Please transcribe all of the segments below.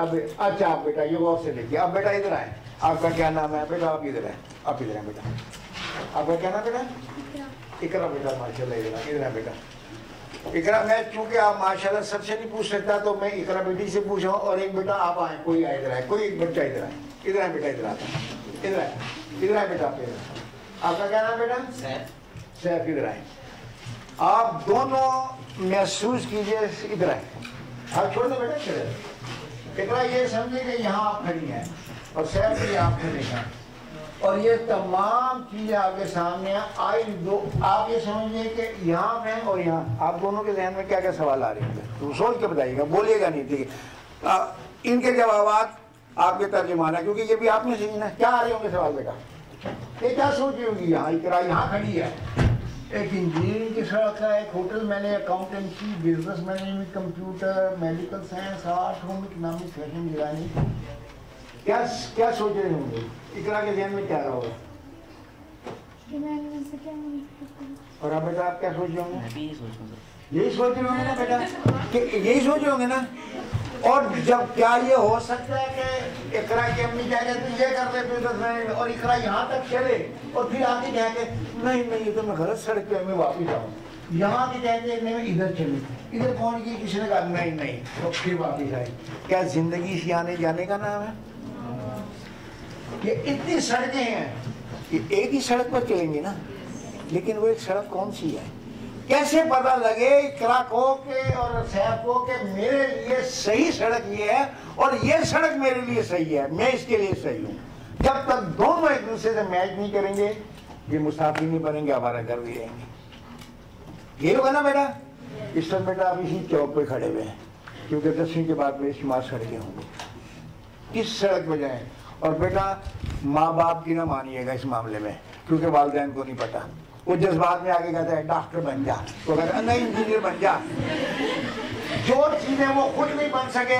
अब अच्छा आप बेटा ये गौर से देखिए, अब बेटा इधर आए, आपका क्या नाम है बेटा? आप इधर है, आप इधर हैं बेटा, आपका क्या नाम बेटा? इकरा बेटा, माशाल्लाह इधर है बेटा। इकरा, मैं चूंकि आप माशाल्लाह सबसे नहीं पूछ सकता तो मैं इकरा बेटी से पूछा हूँ, और एक बेटा आप आए, कोई आए इधर आए, कोई एक बच्चा इधर आए, इधर है बेटा, इधर आता है, इधर है, इधर है बेटा, आपका क्या नाम बेटा? सैफ, इधर आए। आप दोनों महसूस कीजिए, इधर आए, आप छोड़ दो बेटा, चले इकरा, ये समझे कि यहाँ आप खड़ी हैं और सैफ भी आप खड़े हैं, और ये तमाम चीजें आपके सामने आई दो, आप ये समझिए कि यहाँ में और यहाँ, आप दोनों के जहन में क्या क्या सवाल आ रहे हैं, तो सोच के बताइएगा, बोलिएगा नहीं, ठीक है? इनके जवाब आपके तर्जुमान है, क्योंकि ये भी आप में से ही ना, क्या आ रहे होंगे सवाल बेटा? ये क्या सोच रही होगी? यहाँ इकरा यहाँ खड़ी है, एक इंजीनियरिंग की सड़क है, एक होटल मैंने, accountancy, business management, computer, medical science, art, home economics, fashion designing, क्या क्या सोच रहे होंगे? इकरा के ध्यान में क्या रहा होगा? और आप बेटा आप क्या सोच रहे होंगे? यही सोच रहे होंगे ना बेटा, कि यही सोच रहे होंगे ना। और जब क्या ये हो सकता है कि इकरा की अम्मी क्या कहती ये कर रहे बिजनेस मैनेजमेंट, और इकरा यहाँ तक चले और फिर आके कह के नहीं नहीं ये तो मैं गलत सड़क पे मैं वापिस आऊँ, यहाँ के कहते नहीं मैं इधर चली, इधर पहुँच गई, किसी ने कहा नहीं नहीं तो फिर वापिस आई। क्या जिंदगी से आने जाने का नाम है? ये इतनी सड़कें हैं, ये एक ही सड़क पर चलेंगे ना, लेकिन वो एक सड़क कौन सी है? कैसे पता लगे इकरा को के और सैफ को कि मेरे लिए सही सड़क ये है और ये सड़क मेरे लिए सही है, मैं इसके लिए सही हूँ? जब तक दोनों एक दूसरे से मैच नहीं करेंगे ये मुसाफिर नहीं बनेंगे, हमारा घर भी रहेंगे। ये होगा ना बेटा? इस समय बेटा आप इसी चौक पे खड़े हुए हैं, क्योंकि 10वीं के बाद बेशुमार सड़कें होंगी, किस सड़क पे जाएं? और बेटा माँ बाप की ना मानिएगा इस मामले में, क्योंकि वालिदैन को नहीं पता, वो जज्बात में आगे कहता है डॉक्टर बन जा, तो कहता नहीं इंजीनियर बन जा। जो चीजें वो खुद नहीं बन सके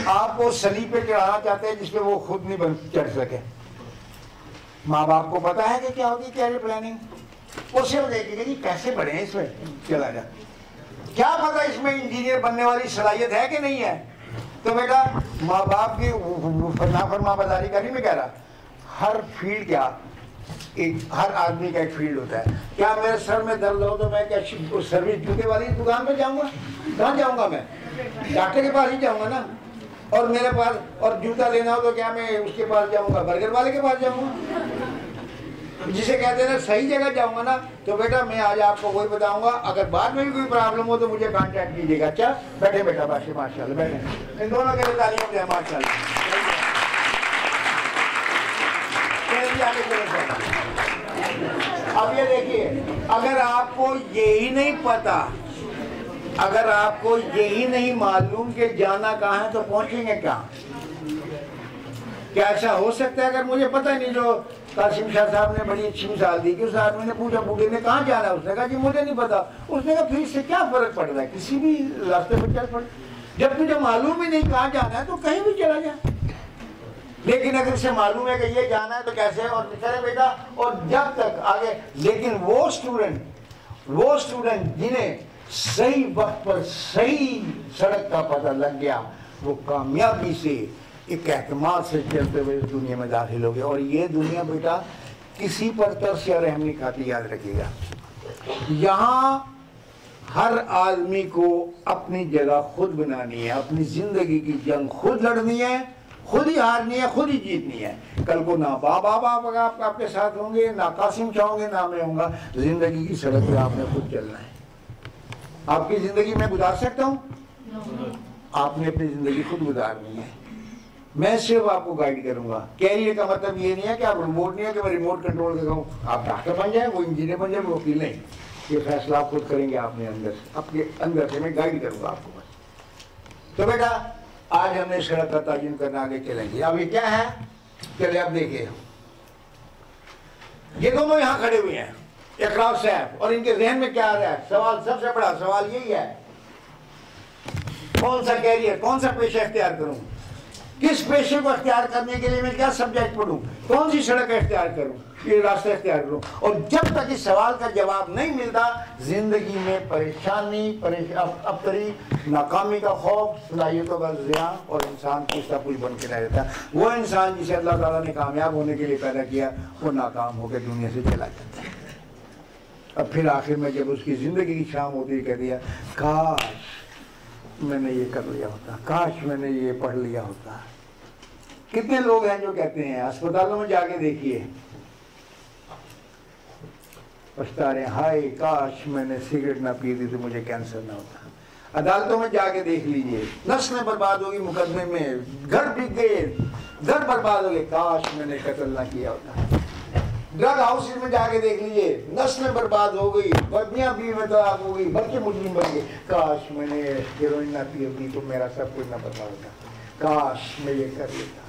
आप वो सलीब पे चढ़ाना चाहते हैं जिसपे वो खुद नहीं बन चढ़ सके। माँ बाप को पता है कि क्या होगी कैरियर प्लानिंग, वो सिर्फ देखेगा जी पैसे बढ़े हैं इसमें चला जा, क्या पता इसमें इंजीनियर बनने वाली सलाहियत है कि नहीं है। तो बेटा माँ बाप की नाफरमाबरदारी का नहीं मैं कह रहा, हर फील्ड क्या हर आदमी का एक फील्ड होता है। क्या मेरे सर में दर्द हो तो मैं क्या सर्विस जूते वाली दुकान पे जाऊंगा? कहाँ जाऊंगा? मैं डॉक्टर के पास ही जाऊंगा ना। और मेरे पास और जूता लेना हो तो क्या मैं उसके पास जाऊंगा? बर्गर वाले के पास जाऊंगा, जिसे कहते हैं ना सही जगह जाऊंगा ना। तो बेटा मैं आज आपको वही बताऊंगा, अगर बाद में भी कोई प्रॉब्लम हो तो मुझे कांटेक्ट कीजिएगा। अच्छा बैठे बेटा, माशाल्लाह बैठे, इन दोनों के लिए तालियां दें माशाल्लाह। अब ये देखिए, अगर आपको यही नहीं पता, अगर आपको यही नहीं मालूम कि जाना कहाँ है तो पहुंचेंगे कहाँ? क्या ऐसा हो सकता है? अगर मुझे पता नहीं, जो कासिम शाह साहब ने बड़ी अच्छी मिसाल दी कि उस आदमी ने पूछा बूढ़े ने कहाँ जाना है, उसने कहा जी मुझे नहीं पता। उसने कहा फिर इससे क्या फर्क पड़ रहा है, किसी भी रास्ते पर चल पड़, जब तुझे मालूम ही नहीं कहाँ जाना है तो कहीं भी चला जा। लेकिन अगर इसे मालूम है कि ये जाना है तो कैसे और करे बेटा। और जब तक आगे, लेकिन वो स्टूडेंट जिन्हें सही वक्त पर सही सड़क का पता लग गया, वो कामयाबी से एक एतमाद से चलते हुए इस दुनिया में दाखिल हो गए। और ये दुनिया बेटा किसी पर तरस या रहम नहीं खाती, याद रखिएगा। यहाँ हर आदमी को अपनी जगह खुद बनानी है, अपनी जिंदगी की जंग खुद लड़नी है, खुद ही हारनी है, खुद ही जीतनी है। कल को ना बाप आपके साथ होंगे, ना कासिम चाहोगे, ना मैं होऊंगा। जिंदगी की सड़क पे आपने खुद चलना है। आपकी जिंदगी में गुजार सकता हूँ? आपने अपनी जिंदगी खुद गुजारनी है। मैं सिर्फ आपको गाइड करूंगा। कैरियर का मतलब ये नहीं है कि आप रिमोट नहीं है कि मैं रिमोट कंट्रोल कर कहूँ आप डॉक्टर बन जाए, वो इंजीनियर बन जाए, वो वकील नहीं। ये फैसला आप खुद करेंगे अपने अंदर से मैं गाइड करूंगा आपको बस। तो बेटा आज हमने सड़क का ताजुम करना, आगे चलेंगे। अब ये क्या है, चलिए आप देखिए, ये दोनों यहाँ खड़े हुए हैं, इकरा साहब, और इनके जहन में क्या आ रहा है? सवाल, सबसे बड़ा सवाल यही है, कौन सा कैरियर, कौन सा पेशा इख्तियार करूं, किस पेशे को इख्तियार करने के लिए मैं क्या सब्जेक्ट पढ़ूं, कौन सी सड़क इख्तियार करूं। ये रास्ता इख्तियार करो। और जब तक इस सवाल का जवाब नहीं मिलता, जिंदगी में परेशानी, अबतरी, नाकामी का खौफ, सलाहियतों का ज़िया, और इंसान कुछ ना कुछ बन के रह जाता। वो इंसान जिसे अल्लाह ताला ने कामयाब होने के लिए पैदा किया, वो नाकाम होकर दुनिया से चला जाता है। अब फिर आखिर में जब उसकी ज़िंदगी की शाम होती, कह दिया काश मैंने ये कर लिया होता, काश मैंने ये पढ़ लिया होता। कितने लोग हैं जो कहते हैं, अस्पतालों में जाके देखिए, पछता रहे, हाय काश मैंने सिगरेट ना पी थी तो मुझे कैंसर ना होता। अदालतों में जाके देख लीजिए, नस्लें बर्बाद होगी मुकदमे में, घर बिक गए, घर बर्बाद हो गए, काश मैंने कत्ल ना किया होता। ड्रग हाउस में जाके देख लीजिए, नस्लें बर्बाद हो गई, बच्चियां भी में तलाक हो गई, बच्चे मुजरिम बन गए, काश मैंने हेरोइन ना पी होती तो मेरा सब कुछ ना बता होता, काश मैं ये कर लेता।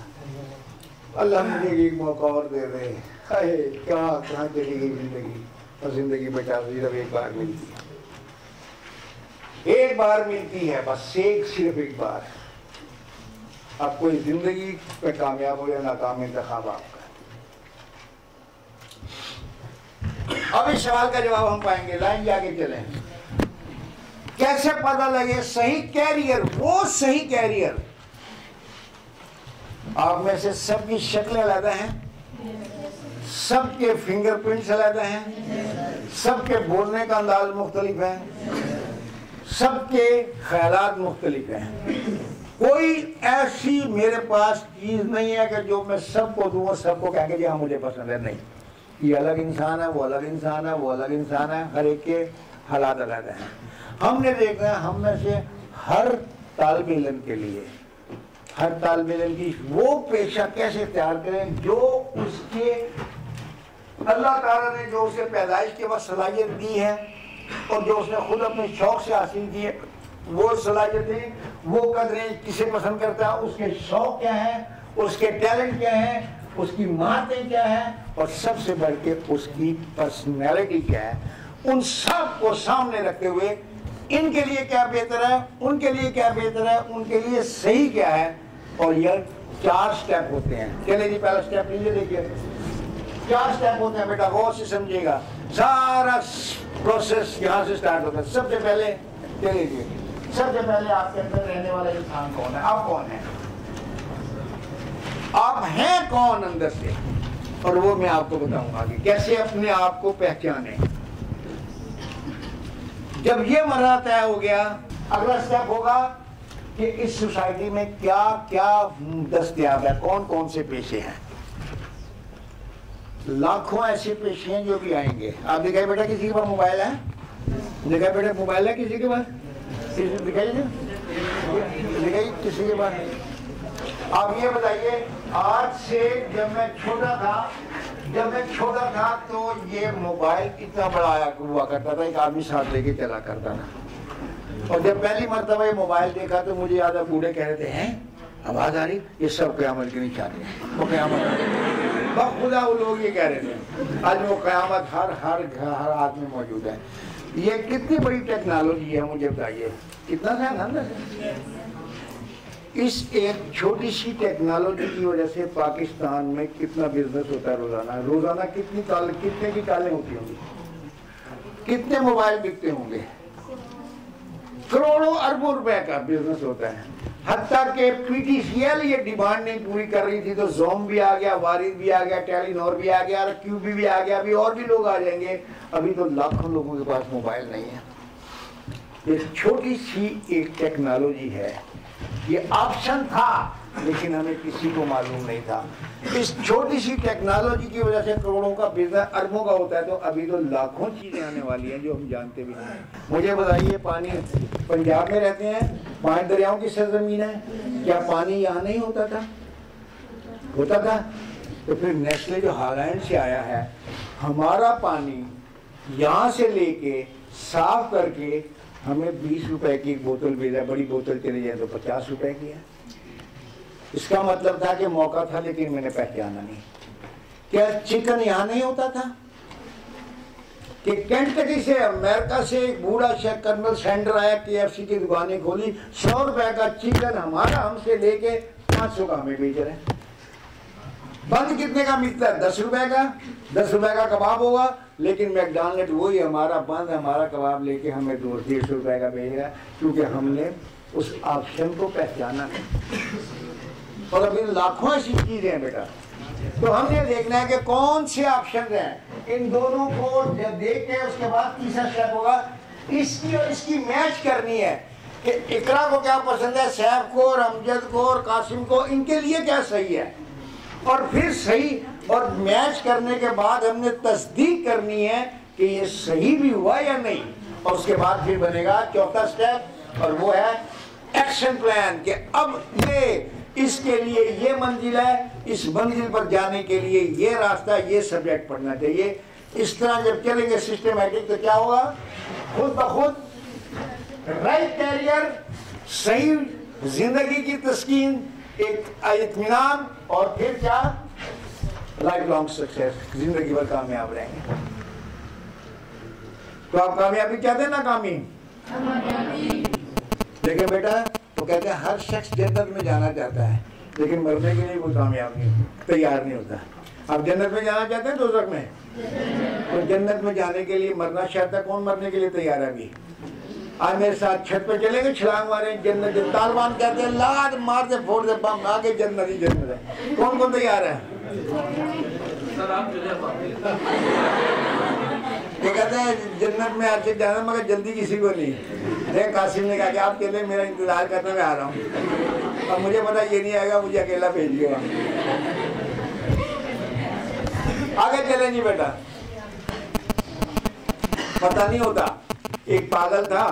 अल्लाह मुझे एक मौका और दे दे। हाय क्या कहाँ चली गई जिंदगी। और जिंदगी बेटा सिर्फ एक बार मिलती है, एक बार मिलती है बस, सिर्फ एक बार। आप कोई जिंदगी में कामयाब हो या नाकाम, इंतखाब आपका। अब इस सवाल का जवाब हम पाएंगे, लाइन जाके चलें। कैसे पता लगे सही कैरियर, वो सही कैरियर। आप में से सबकी शक्लें अलग हैं, सबके फिंगरप्रिंट्स अलग हैं, सबके बोलने का अंदाज मुख्तलिफ है, सबके ख्यालात मुख्तलिफ हैं। कोई ऐसी मेरे पास चीज नहीं है कि जो मैं सबको दूँ और सबको कहेंगे जी हाँ मुझे पसंद है। नहीं, ये अलग इंसान है, वो अलग इंसान है, वो अलग इंसान है, हर एक के हालात अलग हैं। हमने देखना है, हम में से हर तालिब इल्म के लिए, हर तालिब इल्म की वो पेशा कैसे तैयार करें जो उसके अल्लाह ताला ने जो उसे पैदाइश के बाद सलाहियत दी है और जो उसने खुद अपने शौक से हासिल की है, वो सलाहियतें, वो कदरें किसे पसंद करता है, उसके शौक क्या है, उसके टैलेंट क्या है, उसकी महारतें क्या है, और सबसे बढ़ के उसकी पर्सनैलिटी क्या है। उन सब को सामने रखते हुए इनके लिए क्या बेहतर है, उनके लिए क्या बेहतर है, उनके लिए सही क्या है, और यह 4 स्टेप होते हैं। चलिए जी, पहला स्टेप लीजिए, देखिए 4 स्टेप होते हैं बेटा, गौर से समझिएगा। सारा प्रोसेस यहाँ से स्टार्ट होता है। सबसे पहले चलिए जी, सबसे पहले आपके अंदर रहने वाला इंसान कौन है, आप कौन है, आप हैं कौन अंदर से, और वो मैं आपको बताऊंगा कि कैसे अपने आप को पहचाने। जब ये मरहला तय हो गया, अगला स्टेप होगा कि इस सोसाइटी में क्या क्या दस्तयाब है, कौन कौन से पेशे हैं। लाखों ऐसे पेशे हैं जो भी आएंगे। आप दिखाई बेटा किसी के पास मोबाइल है, दिखाई बेटा मोबाइल है किसी के पास, दिखाइए दिखाइए किसी के पास। आप ये बताइए, आज से जब मैं छोटा था तो ये मोबाइल इतना बड़ा आया हुआ करता था, एक आदमी साथ लेके चला करता था। और जब पहली मरतबा ये मोबाइल देखा तो मुझे याद है, बूढ़े कह रहे थे हैं आवाज आ रही, ये सब क़यामत की निशानी है, वो क़यामत खुदा वो लोग ये कह रहे थे। आज वो क़यामत हर आदमी मौजूद है। ये कितनी बड़ी टेक्नोलॉजी है, मुझे बताइए कितना सा अंदर है। इस एक छोटी सी टेक्नोलॉजी की वजह से पाकिस्तान में कितना बिजनेस होता है रोजाना कितने की कालें होती होंगी, कितने मोबाइल बिकते होंगे, करोड़ों अरबों रुपए का बिजनेस होता है। हत्ता के पीटीसीएल ये डिमांड नहीं पूरी कर रही थी तो ज़ोम भी आ गया, वारिद भी आ गया, टेलीनॉर भी आ गया, क्यूबी भी आ गया, अभी और भी लोग आ जाएंगे। अभी तो लाखों लोगों के पास मोबाइल नहीं है। ये छोटी सी एक टेक्नोलॉजी है, ये ऑप्शन था लेकिन हमें किसी को मालूम नहीं था। इस छोटी सी टेक्नोलॉजी की वजह से करोड़ों का बिजनेस अरबों का होता है, तो अभी तो लाखों चीजें आने वाली हैं जो हम जानते भी नहीं। मुझे बताइए, पानी पंजाब में रहते हैं, 5 दरियाओं की सरजमीन है, क्या पानी यहाँ नहीं होता था? होता था। तो फिर नेस्ले जो हॉलैंड से आया है, हमारा पानी यहाँ से लेके साफ करके हमें 20 रुपए की एक बोतल भेजा, बड़ी बोतल चली जाए तो 50 रुपए की है। इसका मतलब था कि मौका था लेकिन मैंने पहचाना नहीं। क्या चिकन यहाँ नहीं होता था कि केंटकी से, अमेरिका से एक बूढ़ा शेख कर्नल सैंडर आया, KFC की दुकानें खोली, 100 रुपए का चिकन हमारा हमसे लेके 500 का हमें बेच रहे हैं। बंद कितने का मिलता है? 10 रुपए का। 10 रुपए का कबाब होगा, लेकिन मैकडॉनल्ड वही हमारा बंद हमारा कबाब लेके हमें 200-150 रुपए का भेजेगा, क्योंकि हमने उस ऑप्शन को पहचाना नहीं। और अभी लाखों ऐसी चीजें हैं बेटा, तो हमने देखना है कि कौन से ऑप्शन हैं। इन दोनों को जब देख के उसके बाद तीसरा स्टेप होगा, इसकी और इसकी मैच करनी है कि इकरा को क्या पसंद है, सैफ को और अमजद को और कासिम को, इनके लिए क्या सही है। और फिर सही और मैच करने के बाद हमने तस्दीक करनी है कि ये सही भी हुआ या नहीं। और उसके बाद फिर बनेगा चौथा स्टेप, और वो है एक्शन प्लान कि अब ये इसके लिए ये मंजिल है, इस मंजिल पर जाने के लिए ये रास्ता, ये सब्जेक्ट पढ़ना चाहिए। इस तरह जब चलेंगे सिस्टमैटिक तो क्या होगा, खुद ब खुद राइट कैरियर, सही जिंदगी की तस्कीन, एक इत्मीनान, और फिर क्या, लाइफ लॉन्ग सक्सेस, जिंदगी भर कामयाब रहेंगे। तो आप कामयाबी चाहते हैं ना, कामी? देखिए बेटा, तो कहते हैं हर शख्स जन्नत में जाना चाहता है, लेकिन मरने के लिए कोई कामयाब नहीं, तैयार नहीं होता। आप जन्नत में जाना चाहते हैं दोज़ख में? तो जन्नत में जाने के लिए मरना चाहता है, कौन मरने के लिए तैयार है अभी? आज मेरे साथ छत पे चलेंगे, छलांग मारे, जन्नत। तालिबान कहते हैं लाद मार दे, फोड़ दे बम, आगे जन्नत ही जन्नत है। कौन कौन तैयार है? ये कहते हैं जन्नत में आज जाना, मगर जल्दी किसी को नहीं। देख कासिम ने कहा कि आप चले, मेरा इंतजार करना, मैं आ रहा हूँ। अब मुझे पता ये नहीं आएगा, मुझे अकेला भेजिएगा। आगे चले जी बेटा, पता नहीं होता। एक पागल था,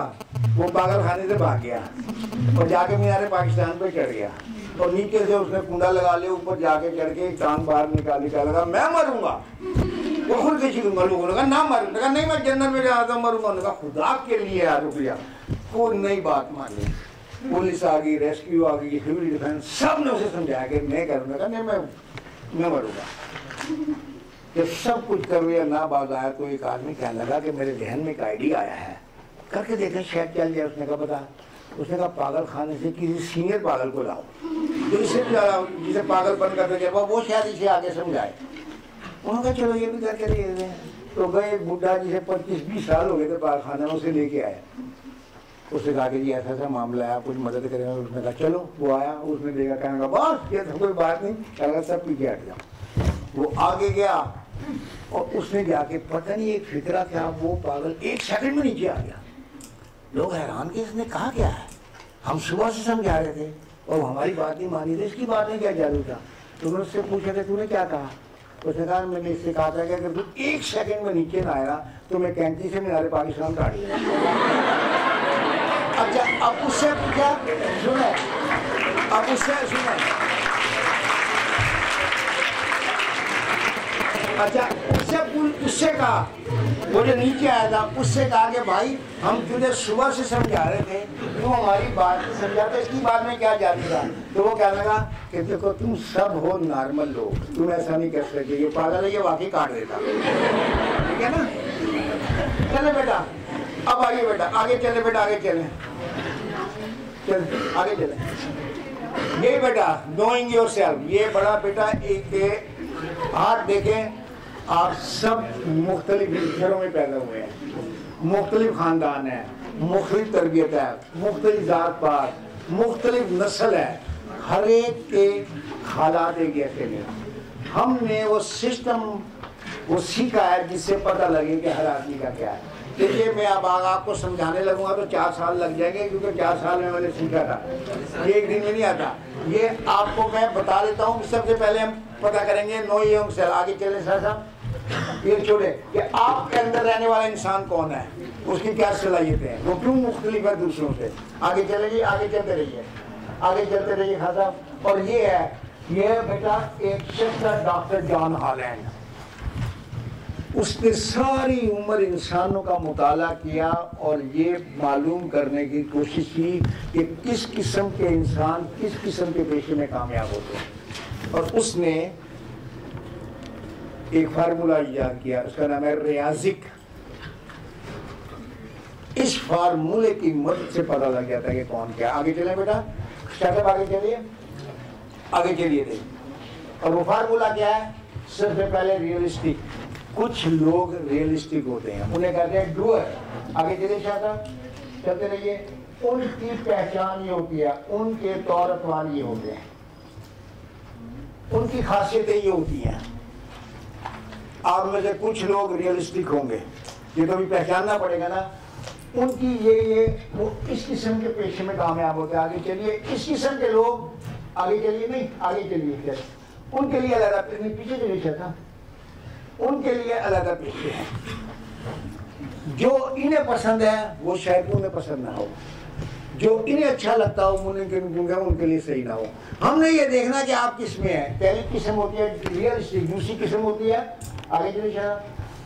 वो पागल खाने से भाग गया और जाके मीनारे पाकिस्तान पे चढ़ गया, और नीचे से उसने कुंडा लगा लिया, ऊपर जाके चढ़ के टांग बाहर निकाल लगा, मैं मरूंगा। वो खुद से शिकूंगा, लोगों ने कहा ना मरूंगा, नहीं मैं जन्नत में जा रहा मरूंगा। उन्होंने कहा खुदा के लिए यार रुक गया। कोई नई बात मानी, पुलिस आ गई, रेस्क्यू आ गई, सिविल डिफेंस, सब ने उसे समझाया कि मैं करूँगा, नहीं मैं मरूंगा। जब सब कुछ कर लिया ना बाज आया, तो एक आदमी कहने लगा कि मेरे जहन में एक आइडिया आया है, करके देखें शायद चल जाए। उसने कहा पता, उसने कहा पागल खाने से किसी सीनियर पागल को लाओ, जो इससे जिसे पागलपन करते थे वो शायद इसे आगे समझाए। उन्होंने कहा चलो ये भी करके देते हैं। तो गए, बुढ़ा जिसे 25-20 साल हो गए थे पागल खाने में, उसे लेके आए। उसने कहा कि जी ऐसा ऐसा मामला है, आप कुछ मदद करेंगे? उसने कहा चलो। वो आया, उसने देखा, कहने लगा बस ये तो कोई बात नहीं, कहना सब पीछे हट जाओ। वो आगे गया और उसने जाके पता नहीं एक फिक्रा क्या, वो पागल 1 सेकंड में नीचे आ गया। लोग हैरान कि इसने कहा क्या है, हम सुबह से समझा रहे थे और हमारी बात नहीं मानी थी, इसकी बात में क्या जादू था? तो मैंने उससे पूछा कि तूने क्या कहा? उसने कहा मैंने इससे कहा था कि अगर तू 1 सेकंड में नीचे ना आया तो मैं कैंची से मीनारे पाकिस्तान काट लिया। अच्छा, अब उससे क्या सुने, अब उससे सुने, अच्छा उससे कहा, वो जो नीचे आया था उससे कहा कि भाई हम तुझे सुबह से समझा रहे थे, तू हमारी बात समझाते, इसकी बात में क्या जाती था? तो वो कहने लगा कि देखो तुम सब हो नॉर्मल लोग, तुम ऐसा नहीं कर सकते, ये पागल है, ये वाकई काट देता। ठीक है ना? चले बेटा, अब आइए बेटा, आगे चले बेटा, आगे चले, चल आगे चले। ये बेटा नोइंग योरसेल्फ, ये बड़ा बेटा एक हाथ देखें, आप सब मुख्तलिफ घरों में पैदा हुए हैं, मुख्तलिफ खानदान है, मुख्तलिफ तरबियत है, मुख्तलिफ जात पात, मुख्तलिफ नस्ल है, हर एक के हालात एक जैसे नहीं। हमने वो सिस्टम वो सीखा है जिससे पता लगे कि हर आदमी का क्या है। देखिए मैं अब आपको समझाने लगूंगा तो 4 साल लग जाएंगे, क्योंकि 4 साल में मैंने सीखा था, ये एक दिन में नहीं आता। ये आपको मैं बता देता हूँ। सबसे पहले हम पता करेंगे नोइंग योरसेल्फ। आगे चले साहब, ये छोड़े कि आपके अंदर रहने वाला इंसान कौन है, उसकी क्या सलाहियतें हैं, वो क्यों मुख्तलिफ है दूसरों से। आगे चलेंगे, आगे चलते रहिए, आगे चलते रहिए खान साहब। और ये है, ये बेटा एक शख्स था डॉक्टर जॉन हॉलैंड, उसने सारी उम्र इंसानों का मुताला किया और ये मालूम करने की कोशिश की कि किस किस्म के इंसान किस किस्म के पेशे में कामयाब होते हैं। और उसने एक फार्मूला इजाद किया, उसका नाम है रियाजिक। इस फार्मूले की मदद से पता लग जाता है कि कौन क्या। आगे चले बेटा, स्टार्टअप, आगे चलिए, आगे चलिए। और वो फार्मूला क्या है? सबसे पहले रियलिस्टिक। कुछ लोग रियलिस्टिक होते हैं, उन्हें कहते हैं डूअर। आगे चलिए साहब, चलते रहिए। उनकी पहचान ये होती है, उनके तौर अतवार ये होते हैं, उनकी खासियतें ये होती हैं। आप में से कुछ लोग रियलिस्टिक होंगे, ये तो भी पहचानना पड़ेगा ना। उनकी ये वो इस किस्म के पेशे में कामयाब होते हैं। आगे चलिए, इस किस्म के लोग, आगे चलिए, नहीं आगे चलिए, उनके लिए अलग पीछे चलिए था, उनके लिए अलग पेशे हैं। जो इन्हें पसंद है वो शायद उन्हें पसंद ना हो, जो इन्हें अच्छा लगता हो उनके लिए सही ना हो। हमने ये देखना कि आप किस में है। पहली किस्म होती है रियलिस्टिक, दूसरी किस्म होती है, आगे चलिए,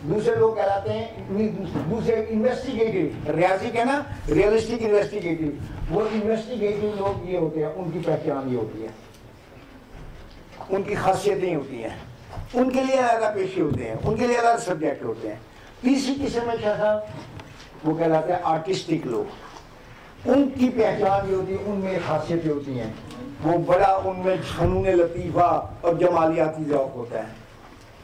दूसरे लोग कहलाते हैं दूसरे इन्वेस्टिगेटिव। रियाजी क्या ना, रियलिस्टिक इन्वेस्टिगेटिव। वो इन्वेस्टिगेटिव लोग ये होते हैं, उनकी पहचान ये होती है, उनकी खासियतें होती हैं, उनके लिए अलग पेशे होते हैं, उनके लिए अलग सब्जेक्ट होते हैं। तीसरी किस्म में क्या था, वो कहलाते हैं आर्टिस्टिक लोग। उनकी पहचान ये होती है, उनमें खासियतें होती हैं, वो बड़ा उनमें फनून लतीफ़ा और जमालियाती ज़ौक़ होता है।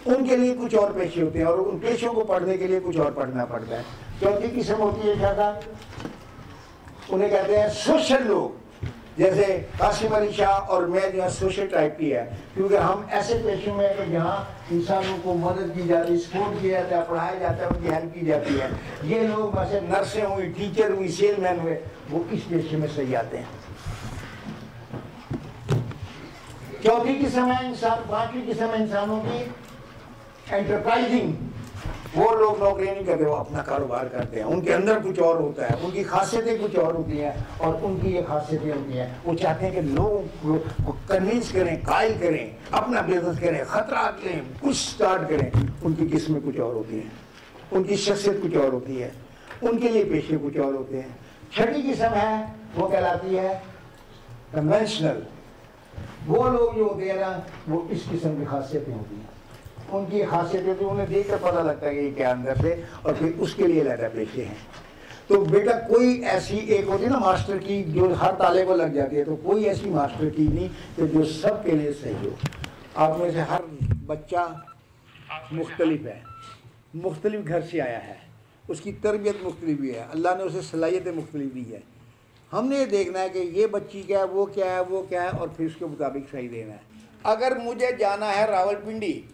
उनके लिए कुछ और पेशे होते हैं और उन पेशों को पढ़ने के लिए कुछ और पढ़ना पड़ता है। चौथी किस्म होती है क्या था, उन्हें कहते हैं सोशल लोग। जैसे कासिम अली शाह और मैं जो है सोशल टाइप की है, क्योंकि हम ऐसे पेशों में हैं जहाँ इंसानों को मदद की जाती है, सपोर्ट किया जाता है, पढ़ाया जाता है, उनकी हेल्प की जाती है। ये लोग वैसे नर्सें हुई, टीचर हुई, सेलमैन हुए, वो इस पेशे में सही आते हैं। चौथी किस्म है इंसान, पांचवी किस्म है इंसानों की एंटरप्राइजिंग। वो लोग नौकरी नहीं करते, वो अपना कारोबार करते हैं। उनके अंदर कुछ और होता है, उनकी खासियतें कुछ और होती हैं और उनकी ये खासियतें होती हैं। वो चाहते हैं कि लोगों को कन्विंस करें, कायल करें, अपना बिजनेस करें, खतरात लें, कुछ स्टार्ट करें। उनकी किस्में कुछ और होती हैं, उनकी शख्सियत कुछ और होती है, उनके लिए पेशे कुछ और होते हैं। छठी किस्म है वो कहलाती है कन्वेंशनल। वो लोग जो होते हैं ना, वो इस किस्म की खासियतें होती हैं, उनकी खासियतें तो उन्हें देख कर पता लगता है कि ये क्या अंदर से, और फिर उसके लिए लहदा पेशे हैं। तो बेटा कोई ऐसी एक होती है ना मास्टर की जो हर ताले को लग जाती है, तो कोई ऐसी मास्टर की नहीं कि जो सबके लिए सही हो। आप में से हर बच्चा मुख्तलिफ है, मुख्तलिफ घर से आया है, उसकी तरबियत मुख्तलिफ भी है, अल्लाह ने उसे सलाहियतें मुख्तलिफ दी है। हमने ये देखना है कि ये बच्ची क्या है, वो क्या है, वो क्या है, और फिर उसके मुताबिक सही देना है। अगर मुझे जाना है रावलपिंडी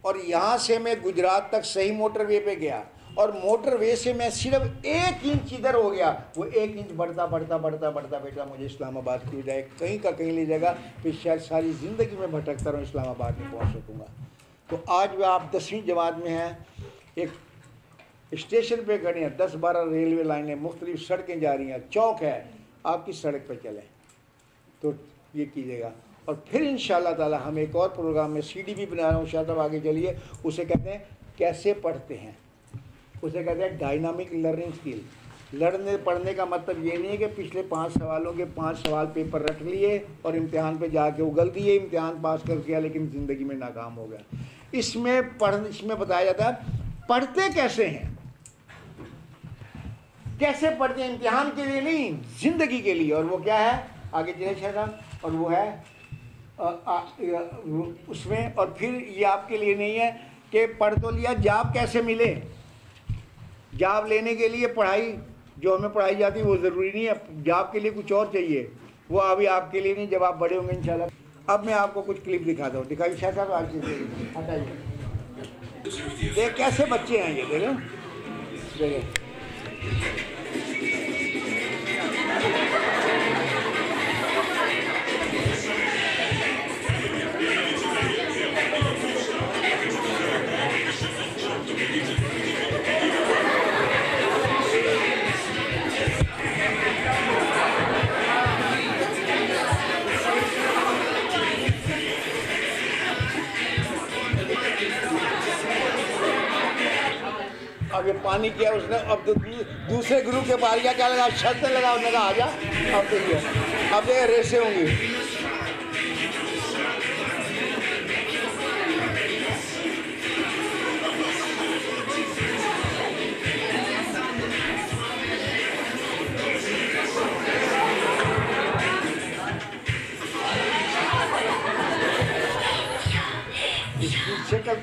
और यहाँ से मैं गुजरात तक सही मोटरवे पे गया और मोटरवे से मैं सिर्फ 1 इंच इधर हो गया, वो 1 इंच बढ़ता बढ़ता बढ़ता बढ़ता बेटा मुझे इस्लामाबाद की बजाय कहीं का कहीं ले जाएगा, फिर शायद सारी ज़िंदगी में भटकता रहूँ, इस्लामाबाद में पहुँच सकूँगा। तो आज भी आप 10वीं जमात में हैं, एक स्टेशन पे खड़े हैं, 10-12 रेलवे लाइनें, मुख्तलिफ सड़कें जा रही हैं, चौक है, आपकी सड़क पर चलें तो ये कीजिएगा। और फिर इंशाअल्लाह ताला हम एक और प्रोग्राम में सीडी भी बना रहा हूँ, शायद आगे चलिए। उसे कहते हैं कैसे पढ़ते हैं, उसे कहते हैं डायनामिक लर्निंग स्किल। लड़ने पढ़ने का मतलब ये नहीं है कि पिछले 5 सवालों के 5 सवाल पेपर रख लिए और इम्तिहान पे जाके उगल दिए, इम्तिहान पास कर दिया लेकिन ज़िंदगी में नाकाम हो गया। इसमें बताया जाता है पढ़ते कैसे हैं, कैसे पढ़ते हैं, इम्तिहान के लिए नहीं, ज़िंदगी के लिए। और वो क्या है, आगे चले शायद, और वो है उसमें। और फिर ये आपके लिए नहीं है कि पढ़ तो लिया, जॉब कैसे मिले। जॉब लेने के लिए पढ़ाई जो हमें पढ़ाई जाती है वो ज़रूरी नहीं है, जॉब के लिए कुछ और चाहिए, वो अभी आपके लिए नहीं, जब आप बड़े होंगे इंशाल्लाह। अब मैं आपको कुछ क्लिप दिखाता हूँ, दिखाइए शायद साहब, आज हटाइए। देख कैसे बच्चे हैं ये, देखो देखिए। अब ये पानी किया उसने, अब दूसरे ग्रुप के बारिया क्या लगा, शर्त लगा, उसने कहा आ जा। अब देखिए, अब ये रेसें होंगी।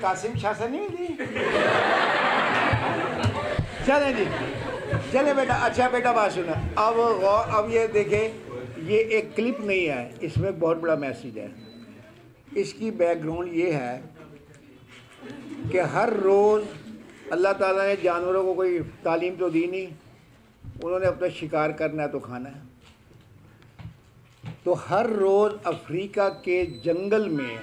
कासिम शासन नहीं थी। चले जी, चले बेटा। अच्छा बेटा बात सुना, अब ये देखें, ये एक क्लिप नहीं है, इसमें बहुत बड़ा मैसेज है। इसकी बैकग्राउंड ये है कि हर रोज़ अल्लाह ताला ने जानवरों को कोई तालीम तो दी नहीं, उन्होंने अपना शिकार करना है तो खाना है। तो हर रोज़ अफ्रीका के जंगल में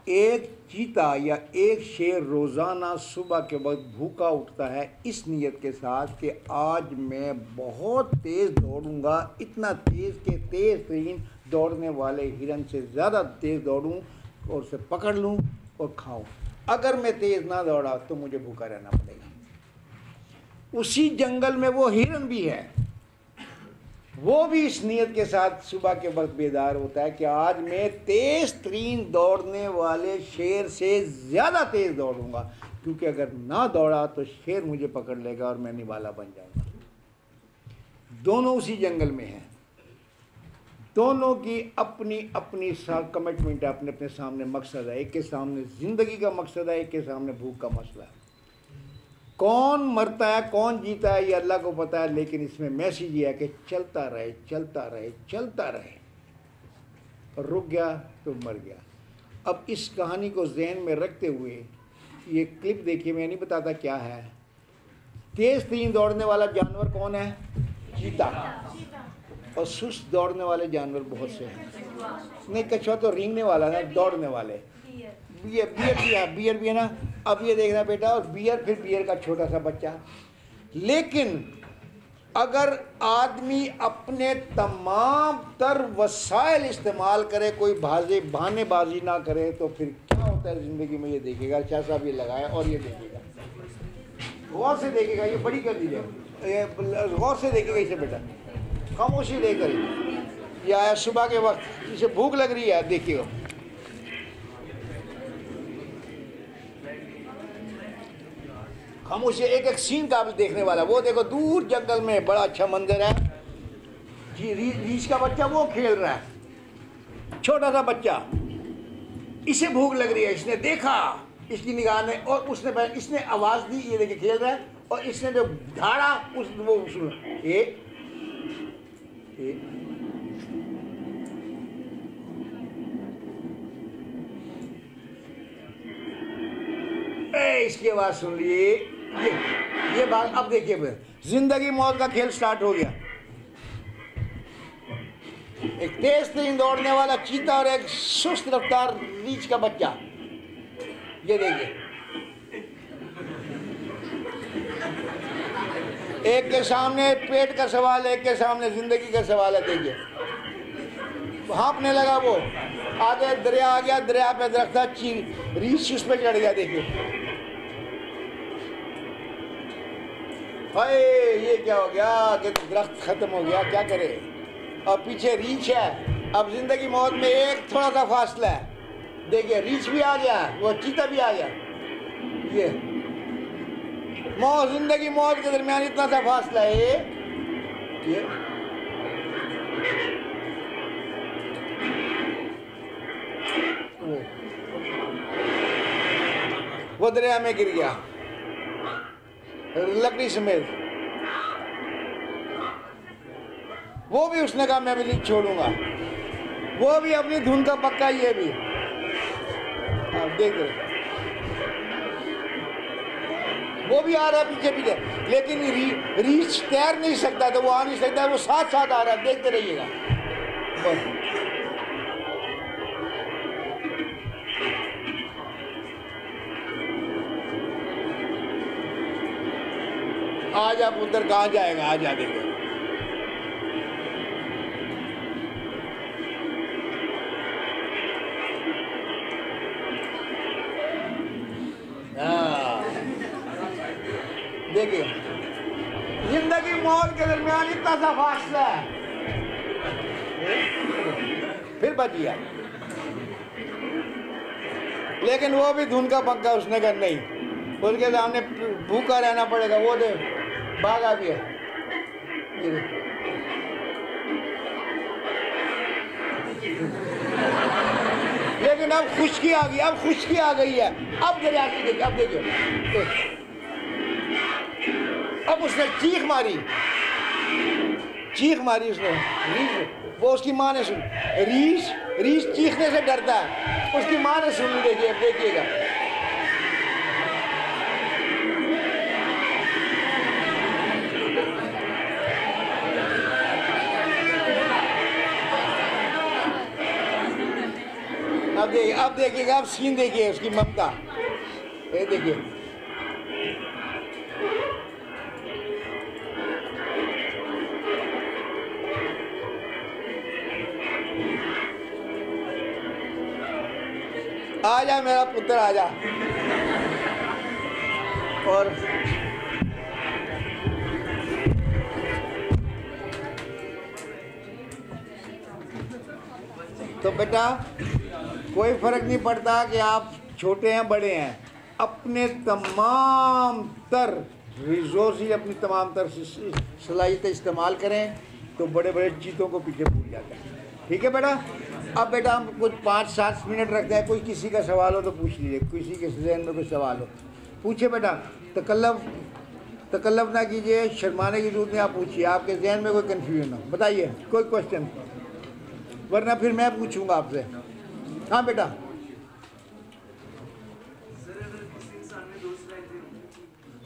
एक चीता या एक शेर रोज़ाना सुबह के वक्त भूखा उठता है, इस नियत के साथ कि आज मैं बहुत तेज़ दौड़ूंगा, इतना तेज़ कि तेज़ तरीन दौड़ने वाले हिरन से ज़्यादा तेज़ दौड़ूं और उसे पकड़ लूं और खाऊं। अगर मैं तेज़ ना दौड़ा तो मुझे भूखा रहना पड़ेगा। उसी जंगल में वो हिरन भी है, वो भी इस नियत के साथ सुबह के वक्त बेदार होता है कि आज मैं तेज़ तरीन दौड़ने वाले शेर से ज़्यादा तेज़ दौड़ूंगा, क्योंकि अगर ना दौड़ा तो शेर मुझे पकड़ लेगा और मैं निवाला बन जाऊंगा। दोनों उसी जंगल में हैं, दोनों की अपनी अपनी कमिटमेंट है, अपने अपने सामने मकसद है। एक के सामने ज़िंदगी का मकसद है, एक के सामने भूख का मसला है। कौन मरता है कौन जीता है ये अल्लाह को पता है, लेकिन इसमें मैसेज ये है कि चलता रहे चलता रहे चलता रहे, और रुक गया तो मर गया। अब इस कहानी को जहन में रखते हुए ये क्लिप देखिए, मैं नहीं बताता क्या है। तेज़ तरीन दौड़ने वाला जानवर कौन है? चीता। और सुस्त दौड़ने वाले जानवर बहुत से हैं। नहीं, कछुआ तो रेंगने वाला है, दौड़ने वाले। बियर भी है ना। अब ये देखना बेटा, और बियर, फिर बियर का छोटा सा बच्चा। लेकिन अगर आदमी अपने तमाम तर वसाइल इस्तेमाल करे, कोई बहानेबाजी ना करे, तो फिर क्या होता है ज़िंदगी में ये देखेगा। शाह साहब ये लगाए और ये देखेगा, गौर से देखेगा। ये बड़ी कर दीजिए, गौर से देखेगा इसे बेटा, खामोशी लेकर। या सुबह के वक्त इसे भूख लग रही है, देखिएगा। खामोशी, एक एक सीन काबिल देखने वाला। वो देखो दूर जंगल में बड़ा अच्छा मंदिर है जी, रीछ का बच्चा वो खेल रहा है, छोटा सा बच्चा। इसे भूख लग रही है, इसने देखा, इसकी निगाह ने, और इसने आवाज़ दी, ये देखिए खेल रहा है, और इसने जो धाड़ा वो इसकी आवाज़ सुन लिए। ये बात अब देखिए, फिर जिंदगी मौत का खेल स्टार्ट हो गया। एक तेज तरीन दौड़ने वाला चीता और एक सुस्त रफ्तार रीछ का बच्चा। ये देखिए, एक के सामने पेट का सवाल है, एक के सामने जिंदगी का सवाल है। देखिए हाँपने लगा वो, आगे दरिया आ गया, दरिया पे दरख्त था, रीछ उस पर चढ़ गया। देखिए हाय, ये क्या हो गया कि दरख्त खत्म हो गया, क्या करे। और पीछे रीछ है। अब जिंदगी मौत में एक थोड़ा सा फासला है। देखिए रीछ भी आ गया, वो चीता भी आ गया। ये जिंदगी मौत के दरमियान इतना सा फासला है। ये वो दरिया में गिर गया लकड़ी समेत। वो भी उसने कहा मैं भी नहीं छोड़ूंगा। वो भी अपनी धुन का पक्का, ये भी। आप देख रहे, वो भी आ रहा है पीछे पीछे, लेकिन रीछ तैर नहीं सकता, तो वो आ नहीं सकता, वो साथ साथ आ रहा है। देखते रहिएगा। आज आप उधर कहाँ जाएगा, आज आ देगा। देखिए जिंदगी मौत के दरमियान इतना सा फासला है, फिर बच गया। लेकिन वो भी धुन का पक्का, उसने कहा नहीं, उसके सामने भूखा रहना पड़ेगा। वो दे भागा भी है। लेकिन लेकिन अब खुश्की आ गई, अब खुश्की आ गई है। अब मेरे आंखें देखिए, अब देखिए, अब उसने चीख मारी उसने। रीस, वो उसकी माँ ने सुन, रीस चीखने से डरता है, उसकी माँ ने सुन ली। देखिए, अब देखिएगा, अब देखिएगा, अब सीन देखिए उसकी ममता, ये देखिए। आजा मेरा पुत्र, आजा। और तो बेटा कोई फर्क नहीं पड़ता कि आप छोटे हैं बड़े हैं, अपने तमाम तर रिसोर्सेज, अपनी तमाम तर सलाहियतें इस्तेमाल करें तो बड़े बड़े चीज़ों को पीछे भूल जाते हैं। ठीक है बेटा। अब बेटा हम कुछ 5-7 मिनट रखते हैं, कोई किसी का सवाल हो तो पूछ लीजिए, किसी के जहन में कोई सवाल हो पूछिए बेटा। तकल्लुफ़ ना कीजिए, शर्माने की जरूरत नहीं, आप पूछिए, आपके जहन में कोई कन्फ्यूजन हो बताइए, कोई क्वेश्चन, वरना फिर मैं पूछूंगा आपसे। हाँ बेटा।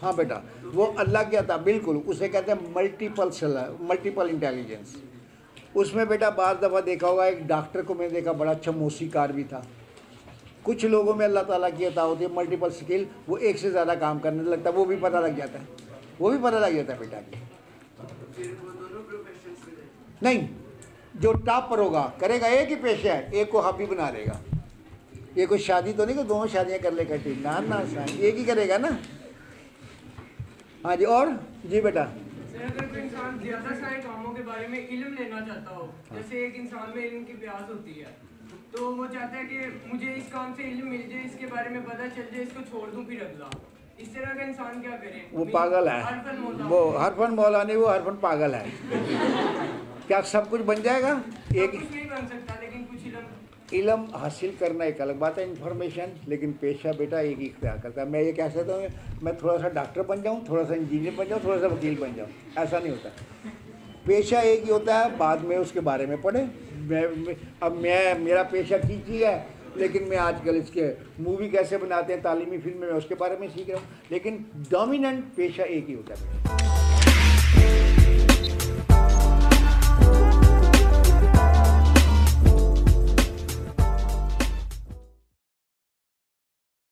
हाँ बेटा, वो अल्लाह क्या था, बिल्कुल उसे कहते हैं मल्टीपल इंटेलिजेंस। उसमें बेटा बाज़ दफ़ा देखा होगा, एक डॉक्टर को मैंने देखा बड़ा अच्छा मौसीकार भी था। कुछ लोगों में अल्लाह ताला की अता होती है मल्टीपल स्किल, वो एक से ज़्यादा काम करने लगता है, वो भी पता लग जाता है, बेटा की। नहीं, जो टॉप पर होगा करेगा एक ही पेशा है, एक को हॉबी बना लेगा। ये कोई शादी तो नहीं कि दोनों शादियां कर ले कटी, ना एक ही करेगा ना। हाँ जी, और जी बेटा। अगर कोई इंसान ज्यादा सारे कामों के बारे में इल्म लेना चाहता हो, जैसे एक इंसान में इल्म की प्यास होती है, तो वो चाहता है कि मुझे इस काम से इल्म मिल जाए, इसके बारे में पता चल जाए, इसको छोड़ दूं फिर अगला। इस तरह का इंसान क्या करे? वो पागल है, वो हरफन मौला नहीं, वो हरफन पागल है। क्या सब कुछ बन जाएगा? एक कुछ नहीं बन सकता, लेकिन कुछ इल्म हासिल करना एक अलग बात है, इन्फॉर्मेशन, लेकिन पेशा बेटा एक ही इख्तियार करता है। मैं ये कह सकता हूँ मैं थोड़ा सा डॉक्टर बन जाऊँ, थोड़ा सा इंजीनियर बन जाऊँ, थोड़ा सा वकील बन जाऊँ, ऐसा नहीं होता। पेशा एक ही होता है, बाद में उसके बारे में पढ़े। मेरा पेशा टीचिंग है, लेकिन मैं आजकल इसके मूवी कैसे बनाते हैं, तालीमी फिल्म में, मैं उसके बारे में सीख रहा हूँ, लेकिन डोमिनेंट पेशा एक ही होता है।